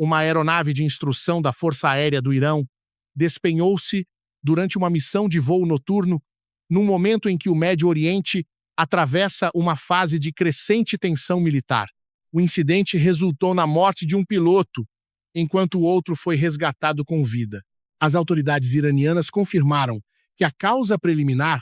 uma aeronave de instrução da Força Aérea do Irão despenhou-se durante uma missão de voo noturno, num momento em que o Médio Oriente atravessa uma fase de crescente tensão militar. O incidente resultou na morte de um piloto, enquanto o outro foi resgatado com vida. As autoridades iranianas confirmaram que a causa preliminar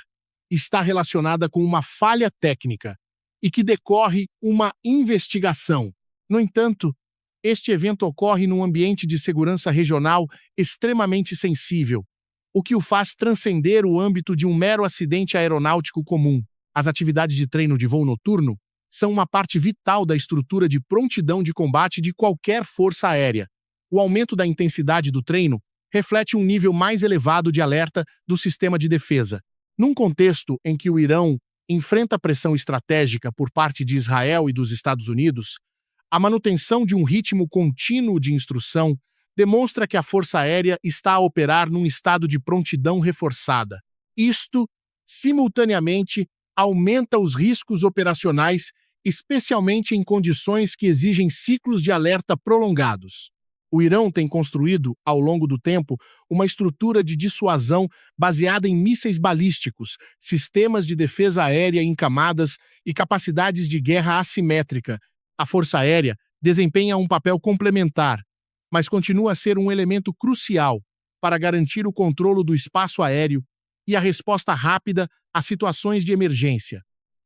está relacionada com uma falha técnica e que decorre uma investigação. No entanto, este evento ocorre num ambiente de segurança regional extremamente sensível, o que o faz transcender o âmbito de um mero acidente aeronáutico comum. As atividades de treino de voo noturno são uma parte vital da estrutura de prontidão de combate de qualquer força aérea. O aumento da intensidade do treino reflete um nível mais elevado de alerta do sistema de defesa. Num contexto em que o Irão enfrenta pressão estratégica por parte de Israel e dos Estados Unidos, a manutenção de um ritmo contínuo de instrução demonstra que a Força Aérea está a operar num estado de prontidão reforçada. Isto, simultaneamente, aumenta os riscos operacionais, especialmente em condições que exigem ciclos de alerta prolongados. O Irão tem construído, ao longo do tempo, uma estrutura de dissuasão baseada em mísseis balísticos, sistemas de defesa aérea em camadas e capacidades de guerra assimétrica. A Força Aérea desempenha um papel complementar, mas continua a ser um elemento crucial para garantir o controle do espaço aéreo e a resposta rápida a situações de emergência.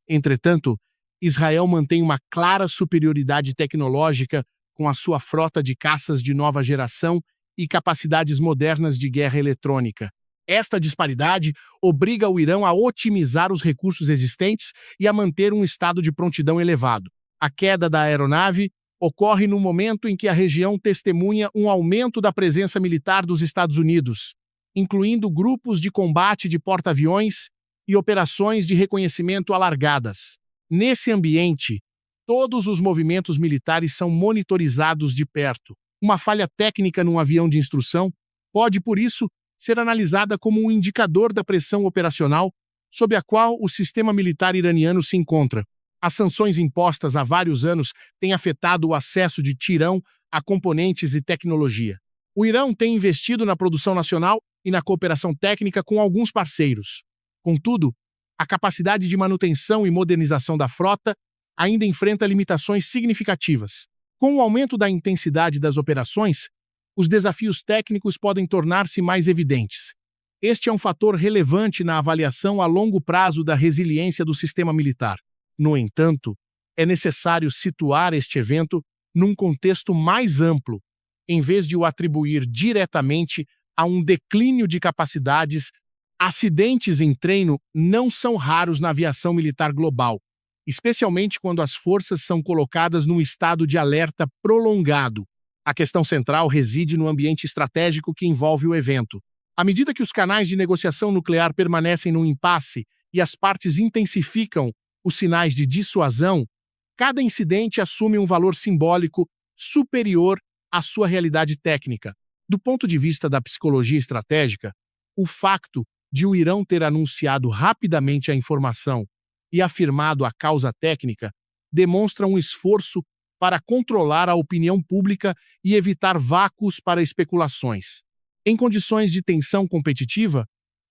Entretanto, Israel mantém uma clara superioridade tecnológica com a sua frota de caças de nova geração e capacidades modernas de guerra eletrônica. Esta disparidade obriga o Irão a otimizar os recursos existentes e a manter um estado de prontidão elevado. A queda da aeronave ocorre no momento em que a região testemunha um aumento da presença militar dos Estados Unidos, incluindo grupos de combate de porta-aviões e operações de reconhecimento alargadas. Nesse ambiente, todos os movimentos militares são monitorizados de perto. Uma falha técnica num avião de instrução pode, por isso, ser analisada como um indicador da pressão operacional sob a qual o sistema militar iraniano se encontra. As sanções impostas há vários anos têm afetado o acesso de Teherão a componentes e tecnologia. O Irão tem investido na produção nacional e na cooperação técnica com alguns parceiros. Contudo, a capacidade de manutenção e modernização da frota ainda enfrenta limitações significativas. Com o aumento da intensidade das operações, os desafios técnicos podem tornar-se mais evidentes. Este é um fator relevante na avaliação a longo prazo da resiliência do sistema militar. No entanto, é necessário situar este evento num contexto mais amplo, em vez de o atribuir diretamente a um declínio de capacidades. Acidentes em treino não são raros na aviação militar global, especialmente quando as forças são colocadas num estado de alerta prolongado. A questão central reside no ambiente estratégico que envolve o evento. À medida que os canais de negociação nuclear permanecem num impasse e as partes intensificam os sinais de dissuasão, cada incidente assume um valor simbólico superior à sua realidade técnica. Do ponto de vista da psicologia estratégica, o facto de o Irão ter anunciado rapidamente a informação e afirmado a causa técnica demonstra um esforço para controlar a opinião pública e evitar vácuos para especulações. Em condições de tensão competitiva,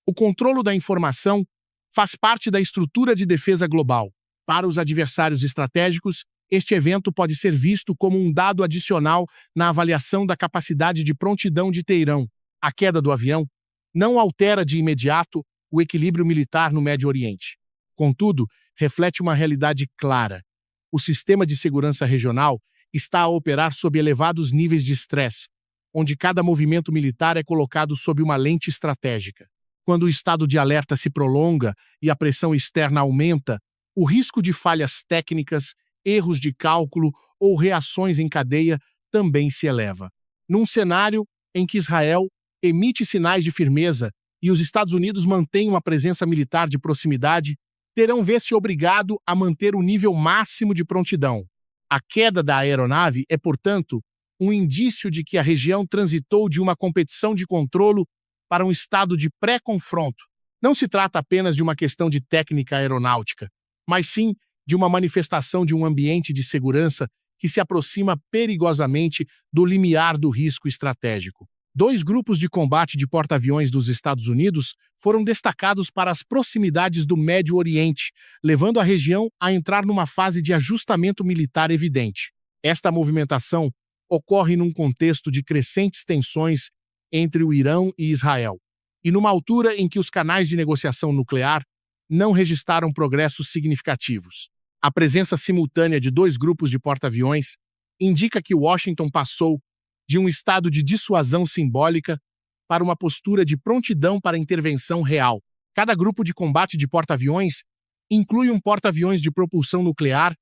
o controle da informação faz parte da estrutura de defesa global. Para os adversários estratégicos, este evento pode ser visto como um dado adicional na avaliação da capacidade de prontidão de Teherão. A queda do avião não altera de imediato o equilíbrio militar no Médio Oriente. Contudo, reflete uma realidade clara. O sistema de segurança regional está a operar sob elevados níveis de estresse, onde cada movimento militar é colocado sob uma lente estratégica. Quando o estado de alerta se prolonga e a pressão externa aumenta, o risco de falhas técnicas, erros de cálculo ou reações em cadeia também se eleva. Num cenário em que Israel emite sinais de firmeza e os Estados Unidos mantêm uma presença militar de proximidade, terão vê-se obrigado a manter o nível máximo de prontidão. A queda da aeronave é, portanto, um indício de que a região transitou de uma competição de controlo para um estado de pré-confronto. Não se trata apenas de uma questão de técnica aeronáutica, mas sim de uma manifestação de um ambiente de segurança que se aproxima perigosamente do limiar do risco estratégico. 2 grupos de combate de porta-aviões dos Estados Unidos foram destacados para as proximidades do Médio Oriente, levando a região a entrar numa fase de ajustamento militar evidente. Esta movimentação ocorre num contexto de crescentes tensões entre o Irão e Israel, e numa altura em que os canais de negociação nuclear não registraram progressos significativos. A presença simultânea de 2 grupos de porta-aviões indica que Washington passou de um estado de dissuasão simbólica para uma postura de prontidão para intervenção real. Cada grupo de combate de porta-aviões inclui um porta-aviões de propulsão nuclear,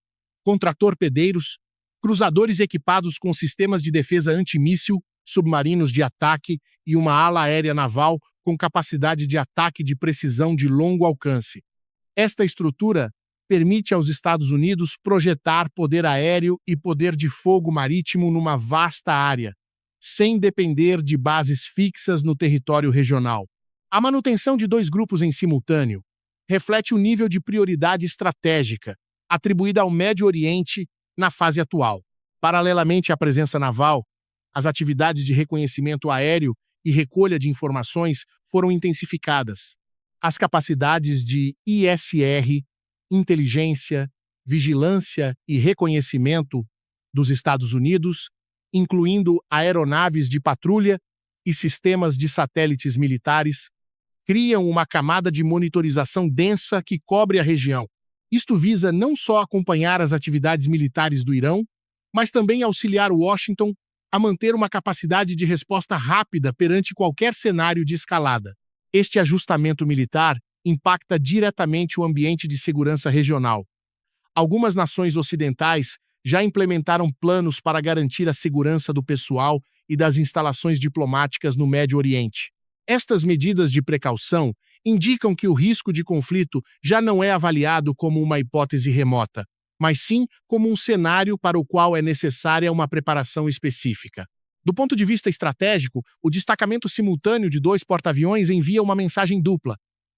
contra-torpedeiros, cruzadores equipados com sistemas de defesa antimíssil, submarinos de ataque e uma ala aérea naval com capacidade de ataque de precisão de longo alcance. Esta estrutura permite aos Estados Unidos projetar poder aéreo e poder de fogo marítimo numa vasta área, sem depender de bases fixas no território regional. A manutenção de 2 grupos em simultâneo reflete o nível de prioridade estratégica atribuída ao Médio Oriente na fase atual. Paralelamente à presença naval, as atividades de reconhecimento aéreo e recolha de informações foram intensificadas. As capacidades de ISR, inteligência, vigilância e reconhecimento dos Estados Unidos, incluindo aeronaves de patrulha e sistemas de satélites militares, criam uma camada de monitorização densa que cobre a região. Isto visa não só acompanhar as atividades militares do Irão, mas também auxiliar Washington a manter uma capacidade de resposta rápida perante qualquer cenário de escalada. Este ajustamento militar impacta diretamente o ambiente de segurança regional. Algumas nações ocidentais já implementaram planos para garantir a segurança do pessoal e das instalações diplomáticas no Médio Oriente. Estas medidas de precaução indicam que o risco de conflito já não é avaliado como uma hipótese remota, mas sim como um cenário para o qual é necessária uma preparação específica. Do ponto de vista estratégico, o destacamento simultâneo de 2 porta-aviões envia uma mensagem dupla.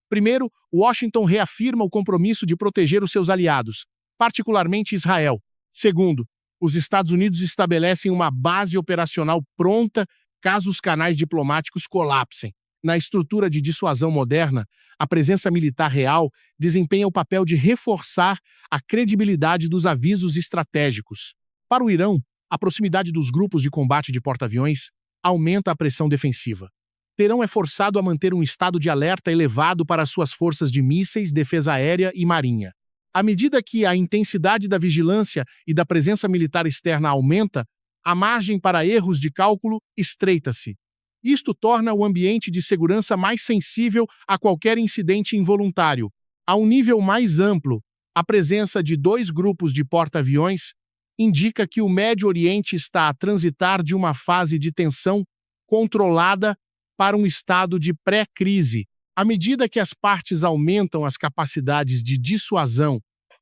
Primeiro, Washington reafirma o compromisso de proteger os seus aliados, particularmente Israel. Segundo, os Estados Unidos estabelecem uma base operacional pronta caso os canais diplomáticos colapsem. Na estrutura de dissuasão moderna, a presença militar real desempenha o papel de reforçar a credibilidade dos avisos estratégicos. Para o Irão, a proximidade dos grupos de combate de porta-aviões aumenta a pressão defensiva. Teherã é forçado a manter um estado de alerta elevado para suas forças de mísseis, defesa aérea e marinha. À medida que a intensidade da vigilância e da presença militar externa aumenta, a margem para erros de cálculo estreita-se. Isto torna o ambiente de segurança mais sensível a qualquer incidente involuntário. A um nível mais amplo, a presença de 2 grupos de porta-aviões indica que o Médio Oriente está a transitar de uma fase de tensão controlada para um estado de pré-crise. À medida que as partes aumentam as capacidades de dissuasão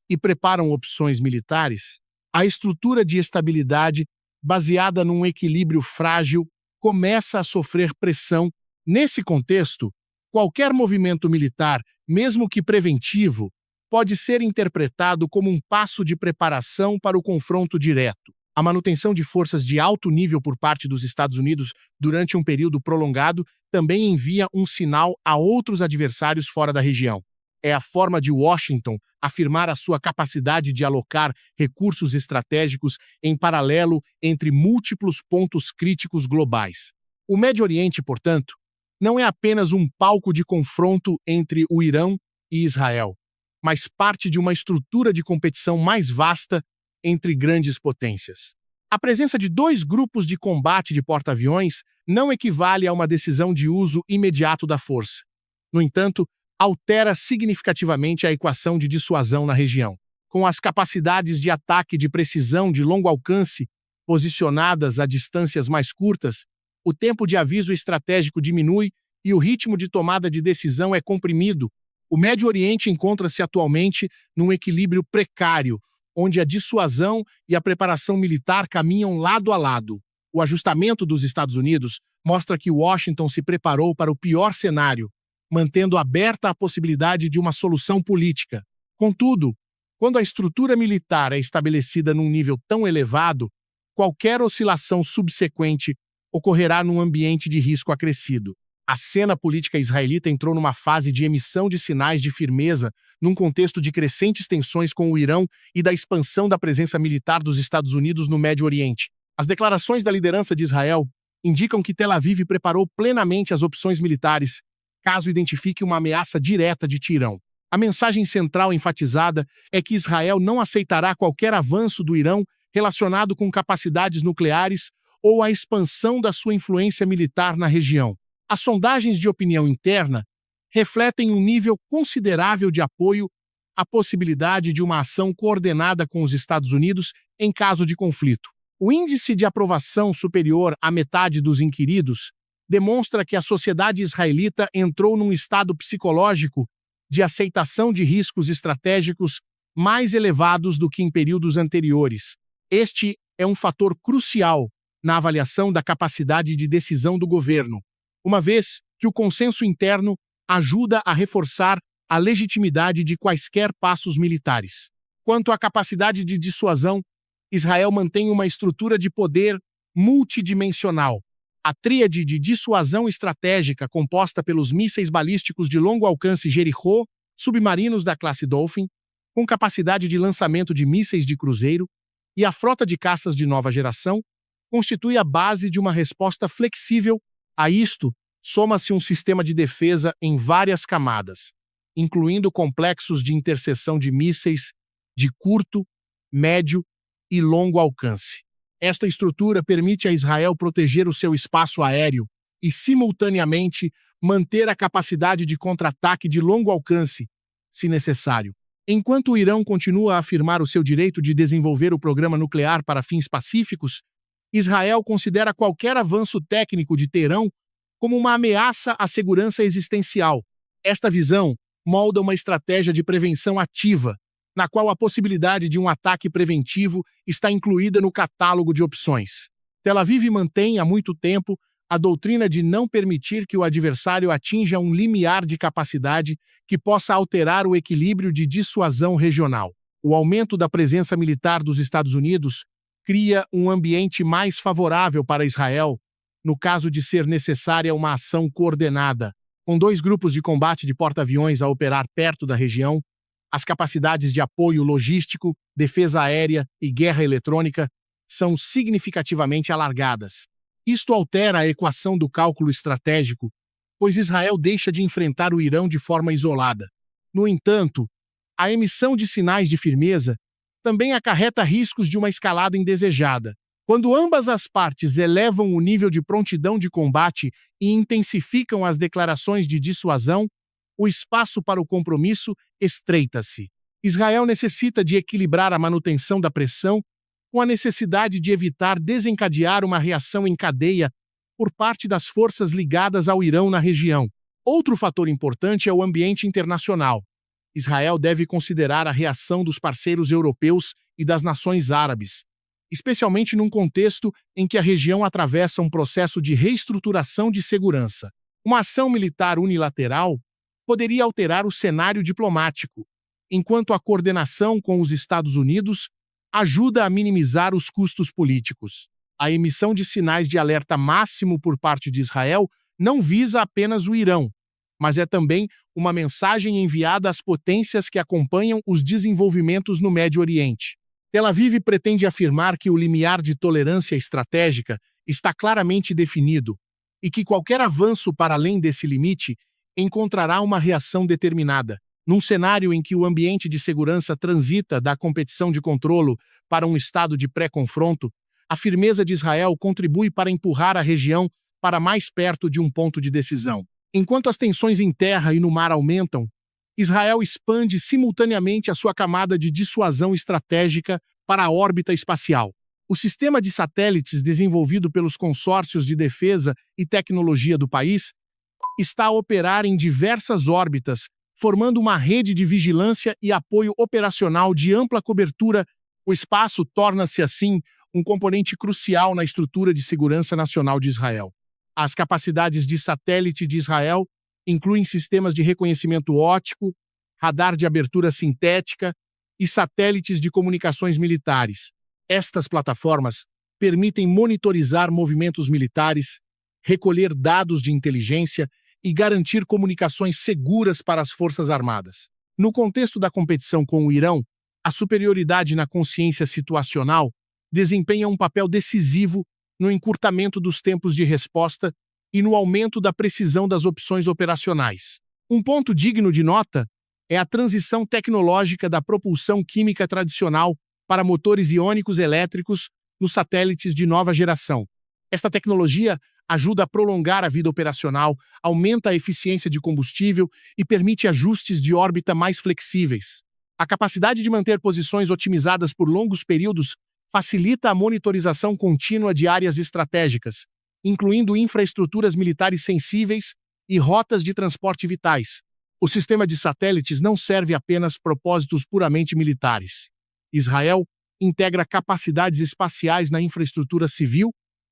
e preparam opções militares, a estrutura de estabilidade, baseada num equilíbrio frágil, começa a sofrer pressão. Nesse contexto, qualquer movimento militar, mesmo que preventivo, pode ser interpretado como um passo de preparação para o confronto direto. A manutenção de forças de alto nível por parte dos Estados Unidos durante um período prolongado também envia um sinal a outros adversários fora da região. É a forma de Washington afirmar a sua capacidade de alocar recursos estratégicos em paralelo entre múltiplos pontos críticos globais. O Médio Oriente, portanto, não é apenas um palco de confronto entre o Irão e Israel, mas parte de uma estrutura de competição mais vasta entre grandes potências. A presença de 2 grupos de combate de porta-aviões não equivale a uma decisão de uso imediato da força. No entanto, altera significativamente a equação de dissuasão na região. Com as capacidades de ataque de precisão de longo alcance posicionadas a distâncias mais curtas, o tempo de aviso estratégico diminui e o ritmo de tomada de decisão é comprimido. O Médio Oriente encontra-se atualmente num equilíbrio precário, onde a dissuasão e a preparação militar caminham lado a lado. O ajustamento dos Estados Unidos mostra que Washington se preparou para o pior cenário, mantendo aberta a possibilidade de uma solução política. Contudo, Quando a estrutura militar é estabelecida num nível tão elevado, qualquer oscilação subsequente ocorrerá num ambiente de risco acrescido. A cena política israelita entrou numa fase de emissão de sinais de firmeza num contexto de crescentes tensões com o Irão e da expansão da presença militar dos Estados Unidos no Médio Oriente. As declarações da liderança de Israel indicam que Tel Aviv preparou plenamente as opções militares caso identifique uma ameaça direta de Teherão. A mensagem central enfatizada é que Israel não aceitará qualquer avanço do Irão relacionado com capacidades nucleares ou a expansão da sua influência militar na região. As sondagens de opinião interna refletem um nível considerável de apoio à possibilidade de uma ação coordenada com os Estados Unidos em caso de conflito. O índice de aprovação superior à metade dos inquiridos demonstra que a sociedade israelita entrou num estado psicológico de aceitação de riscos estratégicos mais elevados do que em períodos anteriores. Este é um fator crucial na avaliação da capacidade de decisão do governo, uma vez que o consenso interno ajuda a reforçar a legitimidade de quaisquer passos militares. Quanto à capacidade de dissuasão, Israel mantém uma estrutura de poder multidimensional. A tríade de dissuasão estratégica composta pelos mísseis balísticos de longo alcance Jericho, submarinos da classe Dolphin, com capacidade de lançamento de mísseis de cruzeiro, e a frota de caças de nova geração, constitui a base de uma resposta flexível. A isto, soma-se um sistema de defesa em várias camadas, incluindo complexos de interseção de mísseis de curto, médio e longo alcance. Esta estrutura permite a Israel proteger o seu espaço aéreo e, simultaneamente, manter a capacidade de contra-ataque de longo alcance, se necessário. Enquanto o Irão continua a afirmar o seu direito de desenvolver o programa nuclear para fins pacíficos, Israel considera qualquer avanço técnico de Teherão como uma ameaça à segurança existencial. Esta visão molda uma estratégia de prevenção ativa, na qual a possibilidade de um ataque preventivo está incluída no catálogo de opções. Tel Aviv mantém há muito tempo a doutrina de não permitir que o adversário atinja um limiar de capacidade que possa alterar o equilíbrio de dissuasão regional. O aumento da presença militar dos Estados Unidos cria um ambiente mais favorável para Israel, no caso de ser necessária uma ação coordenada. Com 2 grupos de combate de porta-aviões a operar perto da região, as capacidades de apoio logístico, defesa aérea e guerra eletrônica são significativamente alargadas. Isto altera a equação do cálculo estratégico, pois Israel deixa de enfrentar o Irão de forma isolada. No entanto, a emissão de sinais de firmeza também acarreta riscos de uma escalada indesejada. Quando ambas as partes elevam o nível de prontidão de combate e intensificam as declarações de dissuasão, o espaço para o compromisso estreita-se. Israel necessita de equilibrar a manutenção da pressão com a necessidade de evitar desencadear uma reação em cadeia por parte das forças ligadas ao Irão na região. Outro fator importante é o ambiente internacional. Israel deve considerar a reação dos parceiros europeus e das nações árabes, especialmente num contexto em que a região atravessa um processo de reestruturação de segurança. Uma ação militar unilateral poderia alterar o cenário diplomático, enquanto a coordenação com os Estados Unidos ajuda a minimizar os custos políticos. A emissão de sinais de alerta máximo por parte de Israel não visa apenas o Irão, mas é também uma mensagem enviada às potências que acompanham os desenvolvimentos no Médio Oriente. Tel Aviv pretende afirmar que o limiar de tolerância estratégica está claramente definido e que qualquer avanço para além desse limite encontrará uma reação determinada. Num cenário em que o ambiente de segurança transita da competição de controlo para um estado de pré-confronto, a firmeza de Israel contribui para empurrar a região para mais perto de um ponto de decisão. Enquanto as tensões em terra e no mar aumentam, Israel expande simultaneamente a sua camada de dissuasão estratégica para a órbita espacial. O sistema de satélites desenvolvido pelos consórcios de defesa e tecnologia do país está a operar em diversas órbitas, formando uma rede de vigilância e apoio operacional de ampla cobertura. O espaço torna-se, assim, um componente crucial na estrutura de segurança nacional de Israel. As capacidades de satélite de Israel incluem sistemas de reconhecimento óptico, radar de abertura sintética e satélites de comunicações militares. Estas plataformas permitem monitorizar movimentos militares, recolher dados de inteligência e garantir comunicações seguras para as Forças Armadas. No contexto da competição com o Irão, a superioridade na consciência situacional desempenha um papel decisivo no encurtamento dos tempos de resposta e no aumento da precisão das opções operacionais. Um ponto digno de nota é a transição tecnológica da propulsão química tradicional para motores iônicos elétricos nos satélites de nova geração. Esta tecnologia ajuda a prolongar a vida operacional, aumenta a eficiência de combustível e permite ajustes de órbita mais flexíveis. A capacidade de manter posições otimizadas por longos períodos facilita a monitorização contínua de áreas estratégicas, incluindo infraestruturas militares sensíveis e rotas de transporte vitais. O sistema de satélites não serve apenas propósitos puramente militares. Israel integra capacidades espaciais na infraestrutura civil,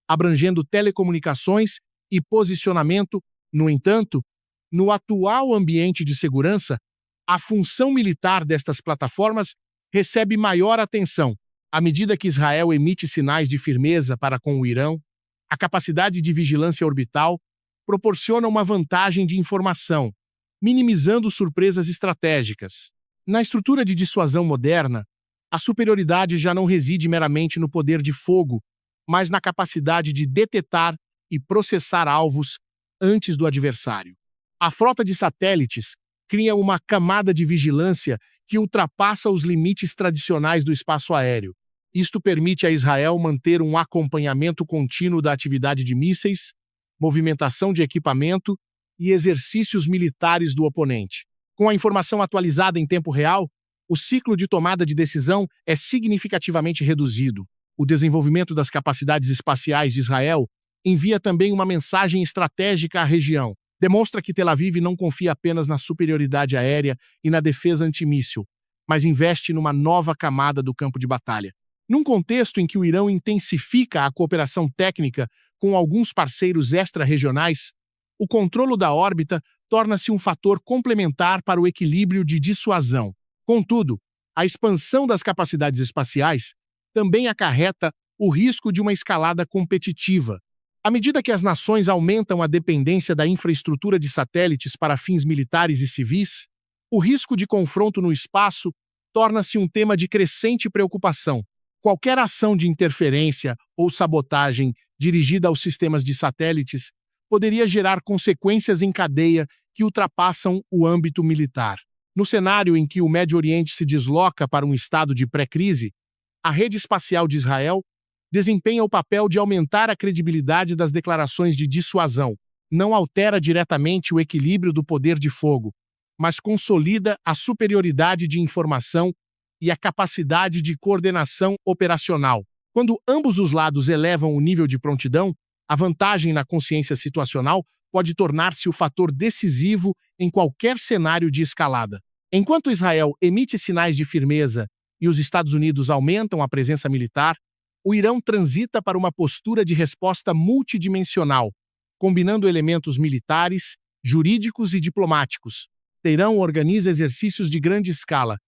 abrangendo telecomunicações e posicionamento. No entanto, no atual ambiente de segurança, a função militar destas plataformas recebe maior atenção. À medida que Israel emite sinais de firmeza para com o Irão, a capacidade de vigilância orbital proporciona uma vantagem de informação, minimizando surpresas estratégicas. Na estrutura de dissuasão moderna, a superioridade já não reside meramente no poder de fogo, mas na capacidade de detectar e processar alvos antes do adversário. A frota de satélites cria uma camada de vigilância que ultrapassa os limites tradicionais do espaço aéreo. Isto permite a Israel manter um acompanhamento contínuo da atividade de mísseis, movimentação de equipamento e exercícios militares do oponente. Com a informação atualizada em tempo real, o ciclo de tomada de decisão é significativamente reduzido. O desenvolvimento das capacidades espaciais de Israel envia também uma mensagem estratégica à região. Demonstra que Tel Aviv não confia apenas na superioridade aérea e na defesa antimíssil, mas investe numa nova camada do campo de batalha. Num contexto em que o Irão intensifica a cooperação técnica com alguns parceiros extra-regionais, o controle da órbita torna-se um fator complementar para o equilíbrio de dissuasão. Contudo, a expansão das capacidades espaciais também acarreta o risco de uma escalada competitiva. À medida que as nações aumentam a dependência da infraestrutura de satélites para fins militares e civis, o risco de confronto no espaço torna-se um tema de crescente preocupação. Qualquer ação de interferência ou sabotagem dirigida aos sistemas de satélites poderia gerar consequências em cadeia que ultrapassam o âmbito militar. No cenário em que o Médio Oriente se desloca para um estado de pré-crise, a rede espacial de Israel desempenha o papel de aumentar a credibilidade das declarações de dissuasão. Não altera diretamente o equilíbrio do poder de fogo, mas consolida a superioridade de informação e a capacidade de coordenação operacional. Quando ambos os lados elevam o nível de prontidão, a vantagem na consciência situacional pode tornar-se o fator decisivo em qualquer cenário de escalada. Enquanto Israel emite sinais de firmeza e os Estados Unidos aumentam a presença militar, o Irão transita para uma postura de resposta multidimensional, combinando elementos militares, jurídicos e diplomáticos. Teherã organiza exercícios de grande escala,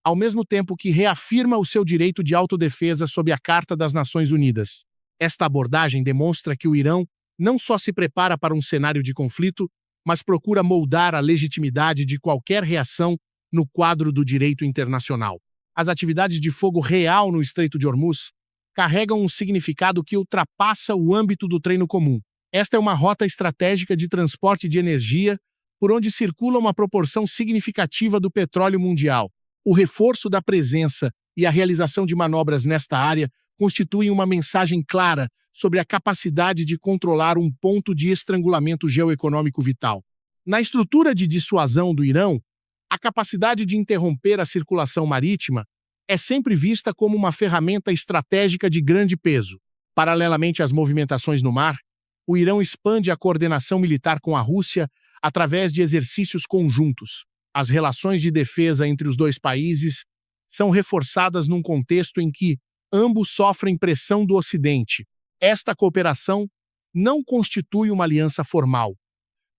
ao mesmo tempo que reafirma o seu direito de autodefesa sob a Carta das Nações Unidas. Esta abordagem demonstra que o Irão não só se prepara para um cenário de conflito, mas procura moldar a legitimidade de qualquer reação no quadro do direito internacional. As atividades de fogo real no Estreito de Hormuz carregam um significado que ultrapassa o âmbito do treino comum. Esta é uma rota estratégica de transporte de energia por onde circula uma proporção significativa do petróleo mundial. O reforço da presença e a realização de manobras nesta área constituem uma mensagem clara sobre a capacidade de controlar um ponto de estrangulamento geoeconômico vital. Na estrutura de dissuasão do Irão, a capacidade de interromper a circulação marítima é sempre vista como uma ferramenta estratégica de grande peso. Paralelamente às movimentações no mar, o Irão expande a coordenação militar com a Rússia através de exercícios conjuntos. As relações de defesa entre os dois países são reforçadas num contexto em que ambos sofrem pressão do Ocidente. Esta cooperação não constitui uma aliança formal,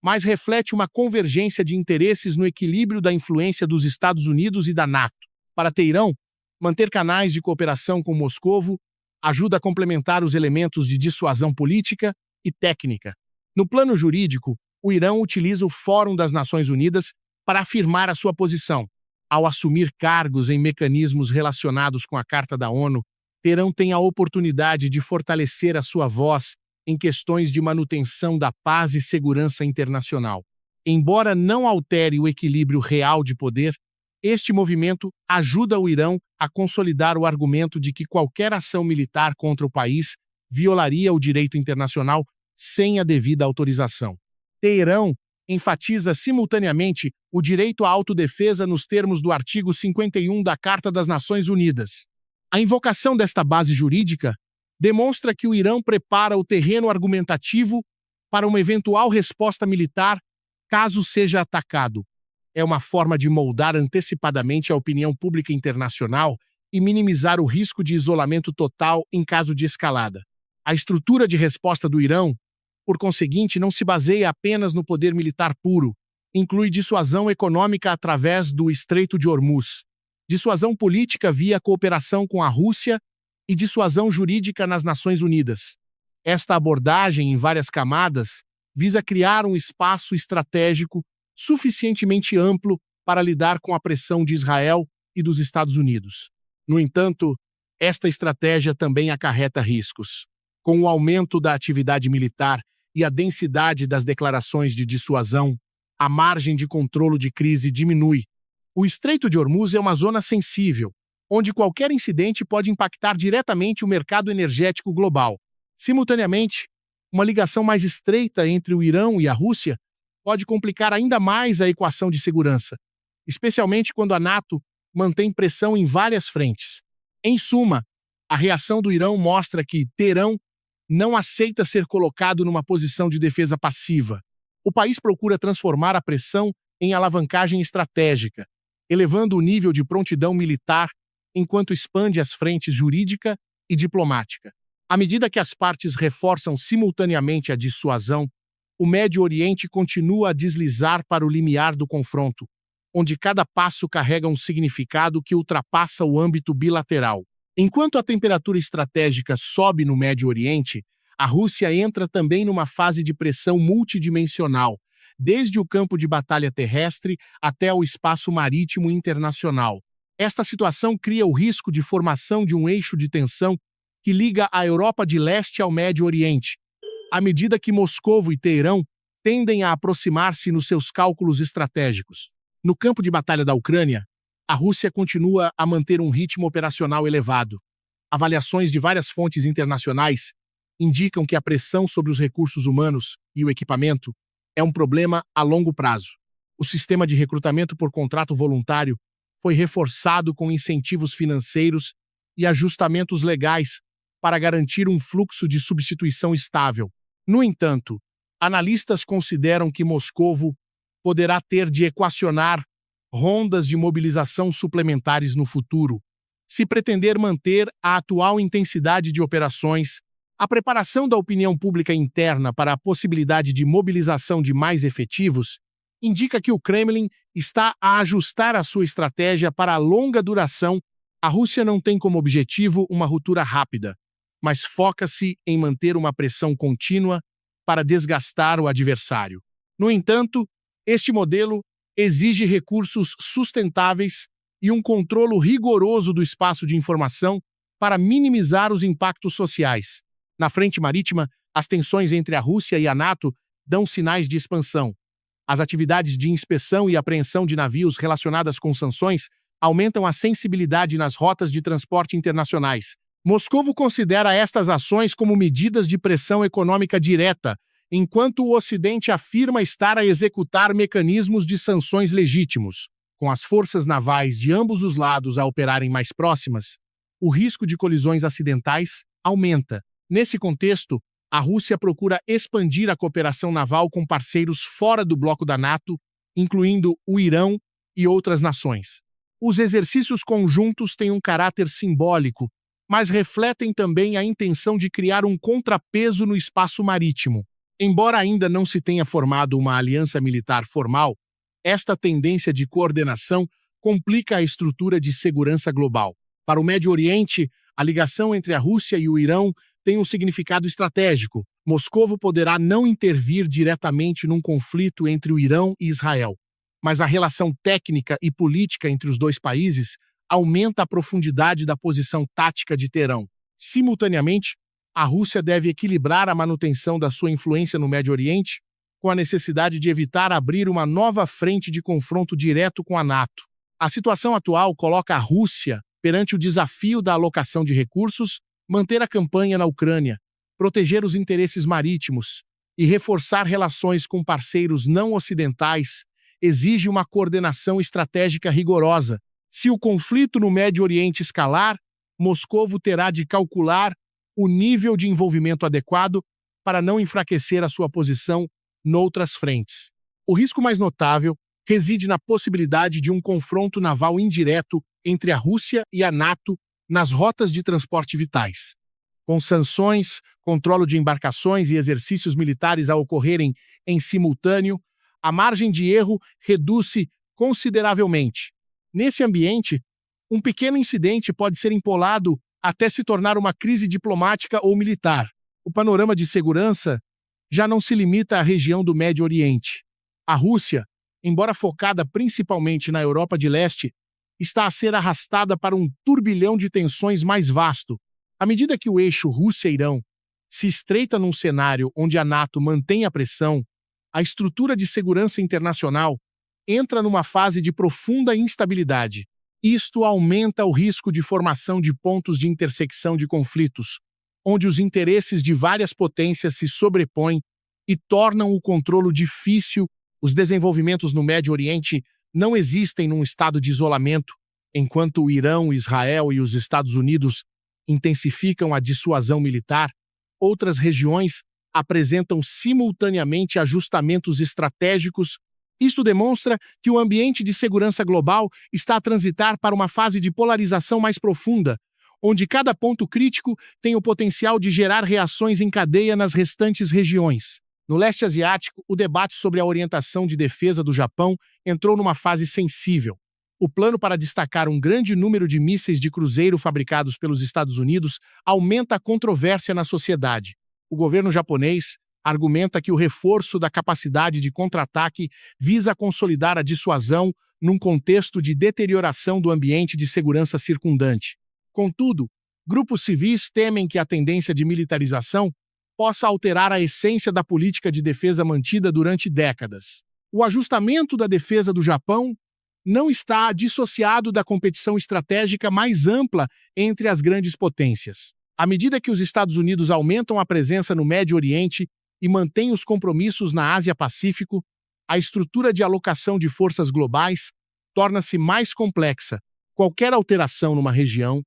mas reflete uma convergência de interesses no equilíbrio da influência dos Estados Unidos e da NATO. Para Teherão, manter canais de cooperação com Moscovo ajuda a complementar os elementos de dissuasão política e técnica. No plano jurídico, o Irã utiliza o Fórum das Nações Unidas para afirmar a sua posição. Ao assumir cargos em mecanismos relacionados com a Carta da ONU, Teherão tem a oportunidade de fortalecer a sua voz em questões de manutenção da paz e segurança internacional. Embora não altere o equilíbrio real de poder, este movimento ajuda o Irã a consolidar o argumento de que qualquer ação militar contra o país violaria o direito internacional sem a devida autorização. Teherão enfatiza simultaneamente o direito à autodefesa nos termos do artigo 51 da Carta das Nações Unidas. A invocação desta base jurídica demonstra que o Irã prepara o terreno argumentativo para uma eventual resposta militar caso seja atacado. É uma forma de moldar antecipadamente a opinião pública internacional e minimizar o risco de isolamento total em caso de escalada. A estrutura de resposta do Irã, por conseguinte, não se baseia apenas no poder militar puro. Inclui dissuasão econômica através do Estreito de Hormuz, dissuasão política via cooperação com a Rússia e dissuasão jurídica nas Nações Unidas. Esta abordagem, em várias camadas, visa criar um espaço estratégico suficientemente amplo para lidar com a pressão de Israel e dos Estados Unidos. No entanto, esta estratégia também acarreta riscos. Com o aumento da atividade militar e a densidade das declarações de dissuasão, a margem de controle de crise diminui. O Estreito de Hormuz é uma zona sensível, onde qualquer incidente pode impactar diretamente o mercado energético global. Simultaneamente, uma ligação mais estreita entre o Irã e a Rússia pode complicar ainda mais a equação de segurança, especialmente quando a NATO mantém pressão em várias frentes. Em suma, a reação do Irã mostra que Teherão não aceita ser colocado numa posição de defesa passiva. O país procura transformar a pressão em alavancagem estratégica, elevando o nível de prontidão militar enquanto expande as frentes jurídica e diplomática. À medida que as partes reforçam simultaneamente a dissuasão, o Médio Oriente continua a deslizar para o limiar do confronto, onde cada passo carrega um significado que ultrapassa o âmbito bilateral. Enquanto a temperatura estratégica sobe no Médio Oriente, a Rússia entra também numa fase de pressão multidimensional, desde o campo de batalha terrestre até o espaço marítimo internacional. Esta situação cria o risco de formação de um eixo de tensão que liga a Europa de Leste ao Médio Oriente, à medida que Moscovo e Teherão tendem a aproximar-se nos seus cálculos estratégicos. No campo de batalha da Ucrânia, a Rússia continua a manter um ritmo operacional elevado. Avaliações de várias fontes internacionais indicam que a pressão sobre os recursos humanos e o equipamento é um problema a longo prazo. O sistema de recrutamento por contrato voluntário foi reforçado com incentivos financeiros e ajustamentos legais para garantir um fluxo de substituição estável. No entanto, analistas consideram que Moscovo poderá ter de equacionar rondas de mobilização suplementares no futuro. Se pretender manter a atual intensidade de operações, a preparação da opinião pública interna para a possibilidade de mobilização de mais efetivos indica que o Kremlin está a ajustar a sua estratégia para a longa duração. A Rússia não tem como objetivo uma ruptura rápida, mas foca-se em manter uma pressão contínua para desgastar o adversário. No entanto, este modelo exige recursos sustentáveis e um controle rigoroso do espaço de informação para minimizar os impactos sociais. Na frente marítima, as tensões entre a Rússia e a NATO dão sinais de expansão. As atividades de inspeção e apreensão de navios relacionadas com sanções aumentam a sensibilidade nas rotas de transporte internacionais. Moscovo considera estas ações como medidas de pressão econômica direta, enquanto o Ocidente afirma estar a executar mecanismos de sanções legítimos. Com as forças navais de ambos os lados a operarem mais próximas, o risco de colisões acidentais aumenta. Nesse contexto, a Rússia procura expandir a cooperação naval com parceiros fora do bloco da NATO, incluindo o Irã e outras nações. Os exercícios conjuntos têm um caráter simbólico, mas refletem também a intenção de criar um contrapeso no espaço marítimo. Embora ainda não se tenha formado uma aliança militar formal, esta tendência de coordenação complica a estrutura de segurança global. Para o Médio Oriente, a ligação entre a Rússia e o Irão tem um significado estratégico. Moscou poderá não intervir diretamente num conflito entre o Irão e Israel, mas a relação técnica e política entre os dois países aumenta a profundidade da posição tática de Teherão. Simultaneamente, a Rússia deve equilibrar a manutenção da sua influência no Médio Oriente com a necessidade de evitar abrir uma nova frente de confronto direto com a NATO. A situação atual coloca a Rússia perante o desafio da alocação de recursos, manter a campanha na Ucrânia, proteger os interesses marítimos e reforçar relações com parceiros não ocidentais exige uma coordenação estratégica rigorosa. Se o conflito no Médio Oriente escalar, Moscou terá de calcular o nível de envolvimento adequado para não enfraquecer a sua posição noutras frentes. O risco mais notável reside na possibilidade de um confronto naval indireto entre a Rússia e a NATO nas rotas de transporte vitais. Com sanções, controle de embarcações e exercícios militares a ocorrerem em simultâneo, a margem de erro reduz-se consideravelmente. Nesse ambiente, um pequeno incidente pode ser empolado até se tornar uma crise diplomática ou militar. O panorama de segurança já não se limita à região do Médio Oriente. A Rússia, embora focada principalmente na Europa de Leste, está a ser arrastada para um turbilhão de tensões mais vasto. À medida que o eixo Rússia-Irão se estreita num cenário onde a NATO mantém a pressão, a estrutura de segurança internacional entra numa fase de profunda instabilidade. Isto aumenta o risco de formação de pontos de intersecção de conflitos, onde os interesses de várias potências se sobrepõem e tornam o controle difícil. Os desenvolvimentos no Médio Oriente não existem num estado de isolamento, enquanto o Irão, Israel e os Estados Unidos intensificam a dissuasão militar. Outras regiões apresentam simultaneamente ajustamentos estratégicos. Isto demonstra que o ambiente de segurança global está a transitar para uma fase de polarização mais profunda, onde cada ponto crítico tem o potencial de gerar reações em cadeia nas restantes regiões. No leste asiático, o debate sobre a orientação de defesa do Japão entrou numa fase sensível. O plano para destacar um grande número de mísseis de cruzeiro fabricados pelos Estados Unidos aumenta a controvérsia na sociedade. O governo japonês argumenta que o reforço da capacidade de contra-ataque visa consolidar a dissuasão num contexto de deterioração do ambiente de segurança circundante. Contudo, grupos civis temem que a tendência de militarização possa alterar a essência da política de defesa mantida durante décadas. O ajustamento da defesa do Japão não está dissociado da competição estratégica mais ampla entre as grandes potências. À medida que os Estados Unidos aumentam a presença no Médio Oriente e mantêm os compromissos na Ásia-Pacífico, a estrutura de alocação de forças globais torna-se mais complexa. Qualquer alteração numa região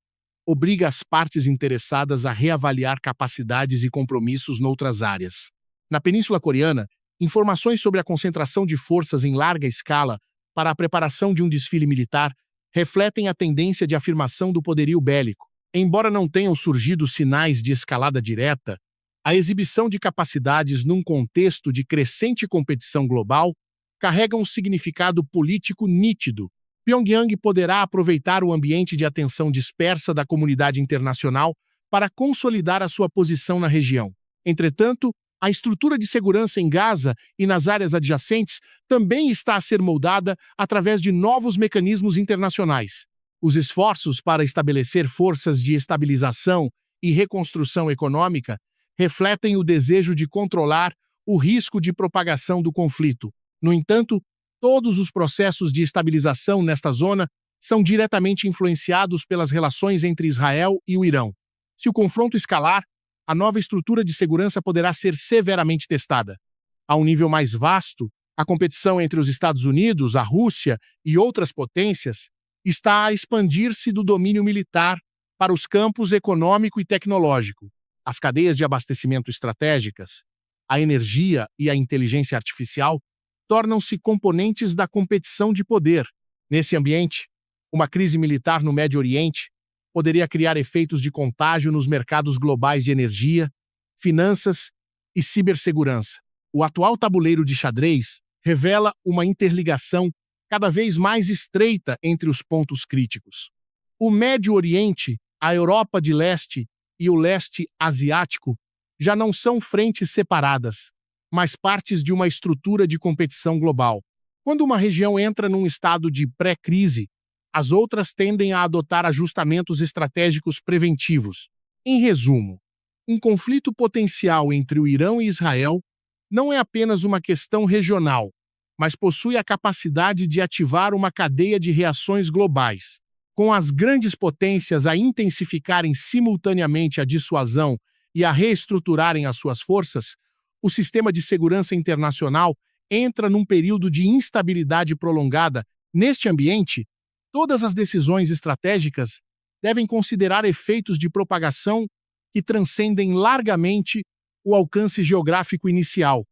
obriga as partes interessadas a reavaliar capacidades e compromissos noutras áreas. Na Península Coreana, informações sobre a concentração de forças em larga escala para a preparação de um desfile militar refletem a tendência de afirmação do poderio bélico. Embora não tenham surgido sinais de escalada direta, a exibição de capacidades num contexto de crescente competição global carrega um significado político nítido. Pyongyang poderá aproveitar o ambiente de atenção dispersa da comunidade internacional para consolidar a sua posição na região. Entretanto, a estrutura de segurança em Gaza e nas áreas adjacentes também está a ser moldada através de novos mecanismos internacionais. Os esforços para estabelecer forças de estabilização e reconstrução econômica refletem o desejo de controlar o risco de propagação do conflito. No entanto, todos os processos de estabilização nesta zona são diretamente influenciados pelas relações entre Israel e o Irão. Se o confronto escalar, a nova estrutura de segurança poderá ser severamente testada. A um nível mais vasto, a competição entre os Estados Unidos, a Rússia e outras potências está a expandir-se do domínio militar para os campos econômico e tecnológico. As cadeias de abastecimento estratégicas, a energia e a inteligência artificial tornam-se componentes da competição de poder. Nesse ambiente, uma crise militar no Médio Oriente poderia criar efeitos de contágio nos mercados globais de energia, finanças e cibersegurança. O atual tabuleiro de xadrez revela uma interligação cada vez mais estreita entre os pontos críticos. O Médio Oriente, a Europa de Leste e o Leste Asiático já não são frentes separadas, mas partes de uma estrutura de competição global. Quando uma região entra num estado de pré-crise, as outras tendem a adotar ajustamentos estratégicos preventivos. Em resumo, um conflito potencial entre o Irã e Israel não é apenas uma questão regional, mas possui a capacidade de ativar uma cadeia de reações globais. Com as grandes potências a intensificarem simultaneamente a dissuasão e a reestruturarem as suas forças, o sistema de segurança internacional entra num período de instabilidade prolongada. Neste ambiente, todas as decisões estratégicas devem considerar efeitos de propagação que transcendem largamente o alcance geográfico inicial.